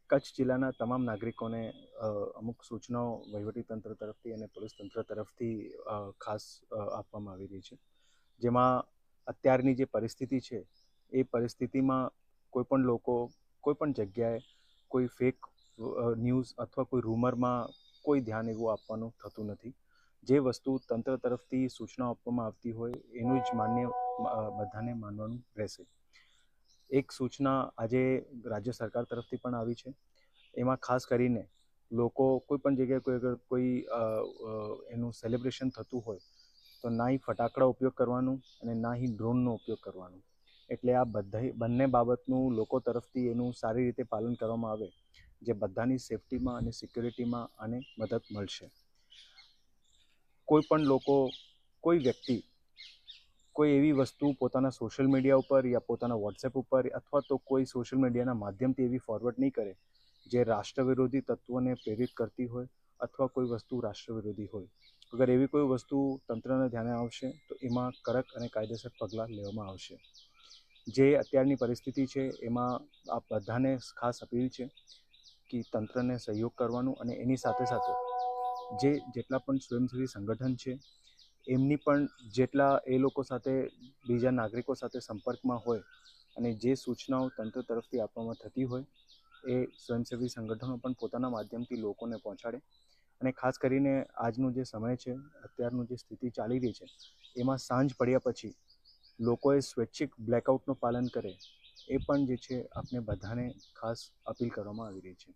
કચ્છ જિલ્લાના તમામ નાગરિકોને અમુક સૂચનાઓ વહીવટીતંત્ર તરફથી અને પોલીસ તંત્ર તરફથી ખાસ આપવામાં આવી રહી છે, જેમાં અત્યારની જે પરિસ્થિતિ છે એ પરિસ્થિતિમાં કોઈપણ લોકો કોઈપણ જગ્યાએ કોઈ ફેક ન્યૂઝ અથવા કોઈ રૂમરમાં કોઈ ધ્યાન એવું આપવાનું થતું નથી. જે વસ્તુ તંત્ર તરફથી સૂચનાઓ આપવામાં આવતી હોય એનું જ બધાને માનવાનું રહેશે. એક સૂચના આજે રાજ્ય સરકાર તરફથી પણ આવી છે. એમાં ખાસ કરીને લોકો કોઈ પણ જગ્યાએ કોઈ એનું સેલિબ્રેશન થતું હોય તો ના ही ફટાકડા ઉપયોગ કરવાનું અને ના ही ડ્રોનનો ઉપયોગ કરવાનું. એટલે આ બંને બાબતનું લોકો તરફથી એનું સારી રીતે પાલન કરવામાં આવે, જે બધાની સેફટીમાં અને સિક્યોરિટીમાં આને મદદ મળશે. કોઈ પણ લોકો, કોઈ વ્યક્તિ કોઈ એવી વસ્તુ પોતાના સોશિયલ મીડિયા ઉપર યા પોતાના વોટ્સએપ ઉપર અથવા તો કોઈ સોશિયલ મીડિયાના માધ્યમથી એવી ફોરવર્ડ નહીં કરે જે રાષ્ટ્ર વિરોધી તત્વોને પ્રેરિત કરતી હોય અથવા કોઈ વસ્તુ રાષ્ટ્ર વિરોધી હોય. અગર એવી કોઈ વસ્તુ તંત્રના ધ્યાને આવશે તો એમાં કડક અને કાયદેસર પગલાં લેવામાં આવશે. જે અત્યારની પરિસ્થિતિ છે એમાં આ બધાને ખાસ અપીલ છે કે તંત્રને સહયોગ કરવાનું અને એની સાથે સાથે જેટલા પણ સ્વયંસેવી સંગઠન છે એમની પણ જેટલા એ લોકો સાથે બીજા નાગરિકો સાથે સંપર્કમાં હોય અને જે સૂચનાઓ તંત્ર તરફથી આપવામાં થતી હોય એ સ્વયંસેવી સંગઠનો પણ પોતાના માધ્યમથી લોકોને પહોંચાડે. અને ખાસ કરીને આજનો જે સમય છે, અત્યારનું જે સ્થિતિ ચાલી રહી છે એમાં સાંજ પડ્યા પછી લોકોએ સ્વૈચ્છિક બ્લેકઆઉટનું પાલન કરે એ પણ જે છે આપણે બધાને ખાસ અપીલ કરવામાં આવી રહી છે.